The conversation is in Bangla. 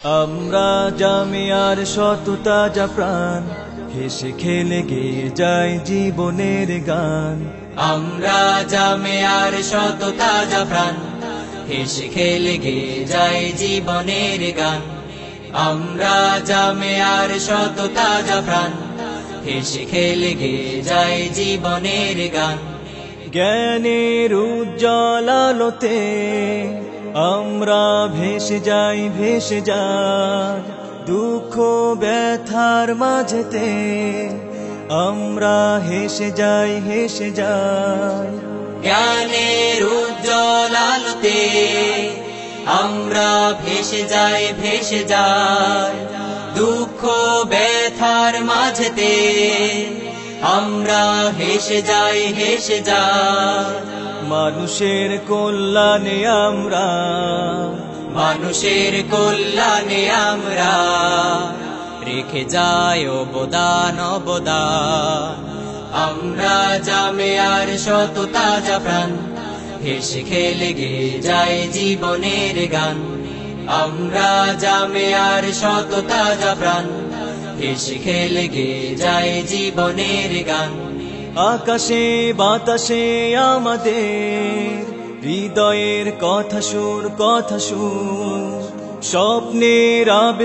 আমরা জামিয়ার শত তাজা প্রাণ, হেসে খেলে গেয়ে যায় জীবনের গান। আমরা জামিয়ার শত তাজা প্রাণ, হেসে খেলে গেয়ে যায় জীবনের গান। আমরা জামিয়ার শত তাজা প্রাণ, হেসে খেলে গেয়ে যায় জীবনের গান। জ্ঞানের উজ্জ্বল আলোতে আমরা ভেসে যাই, ভেসে যাই দুঃখ ব্যথার মাঝেতে। আমরা হেসে যাই, হেসে যাই। জ্ঞানের উজ্জ্বল আলোতে আমরা ভেসে যাই, ভেসে যাই দুঃখ ব্যথার মাঝেতে। আমরা হেসে যাই, হেসে যাই। মানুষের কল্যাণে আমরা, মানুষের কল্যাণে আমরা রেখে যাই অবদান, অবদান। আমরা জামিয়ার শত তাজা প্রাণ, হেসে খেলে গেয়ে যায় জীবনের গান। আমরা জামিয়ার শত তাজা প্রাণ, হেসে খেলে গেয়ে যায় জীবনের গান। আকাশে বাতাসে আমাদের হৃদয়ের কথা সুর, কথা সুর। স্বপ্নের আবেগ